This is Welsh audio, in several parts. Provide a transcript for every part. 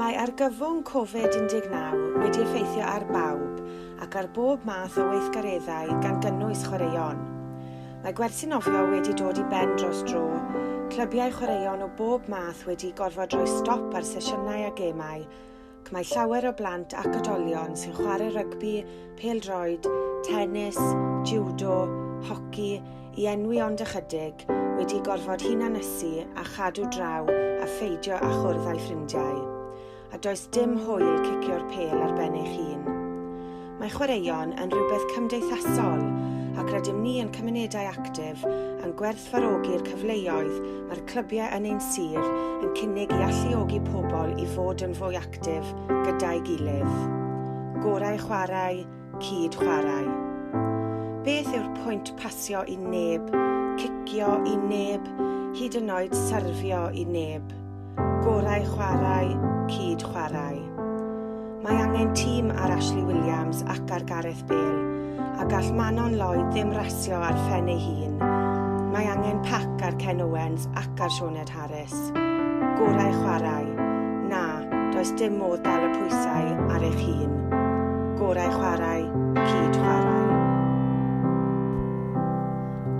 Mae argyfwng Covid-19 wedi effeithio ar bawb ac ar bob math o weithgareddau gan gynnwys chwaraeon. Mae gwersi nofio wedi dod I ben dros dro, clybiau chwaraeon o bob math wedi gorfod rhoi stop ar sesiynau a gemau, ac mae llawer o blant ac oedolion sy'n chwarae rygbi, pêl-droed, tennis, judo, hoci, I enwi ond ychydig, wedi gorfod hunanysu a chadw draw a pheidio a chwrdd â'i ffrindiau. A does dim hwyl cicio'r pêl ar ben eich hun. Mae chwaraeon yn rhywbeth cymdeithasol ac rydym ni yn cymunedau actif yn gwerthfawrogi'r cyfleoedd mae'r clybiau yn ein sir yn cynnig I alluogi pobl I fod yn fwy actif gyda'i gilydd. Gorau chwarae, cyd chwarae. Beth yw'r pwynt pasio I neb, cicio I neb, hyd yn oed syrfio I neb? Gorau chwarae, cyd chwarae. Mae angen tîm ar Ashley Williams ac ar Gareth Bale, a gall Manon Lloyd ddim rasio ar phen ei hun. Mae angen pac ar Ken Owens ac ar Sioned Harris. Gorau chwarae. Na, does dim modd dal y pwysau ar eich hun. Gorau chwarae, cyd chwarae.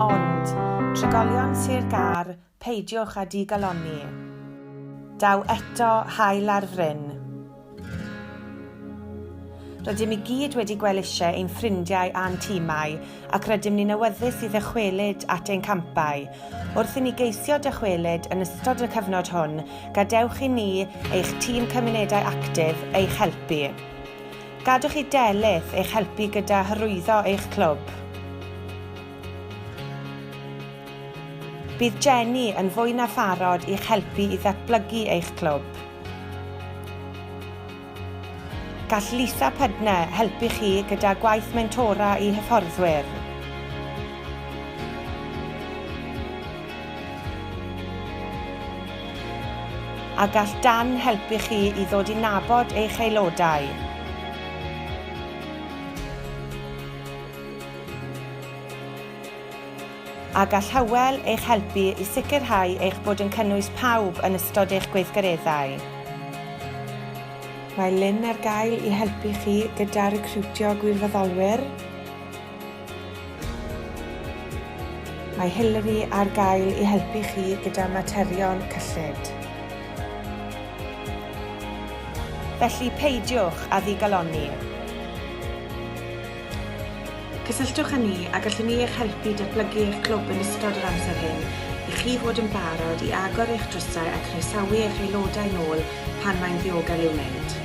Ond, trigolion Sir Gar, peidiwch â digaloni. Daw eto hael ar fryn. Rydym I gyd wedi gwelusau ein ffrindiau a'n tîmau ac rydym ni'n awyddus I ddychwelyd at ein campau. Wrth I ni geisio dychwelyd yn ystod y cyfnod hwn, gadewch I ni, eich tîm cymunedau actif, eich helpu. Gadwch I delyth eich helpu gyda hyrwyddo eich clwb. Bydd Jenny yn fwy na pharod i'ch helpu I ddatblygu eich clwb. Gall Lisa Pydne helpu chi gyda gwaith mentora I hyfforddwyr. A gall Dan helpu chi I ddod I nabod eich aelodau. A gall Hywel eich helpu I sicrhau eich bod yn cynnwys pawb yn ystod eich gweithgareddau. Mae Lynn ar gael I helpu chi gyda recriwtio gwirfoddolwyr. Mae Hilary ar gael I helpu chi gyda materion cyllid. Felly peidiwch â ddigaloni. Cysylltwch â ni a gallwn ni eich helpu datblygu eich clwb yn ystod yr amser hyn I chi fod yn barod I agor eich drysau a croesawu eich aelodau nôl pan mae'n ddiogel i'w wneud.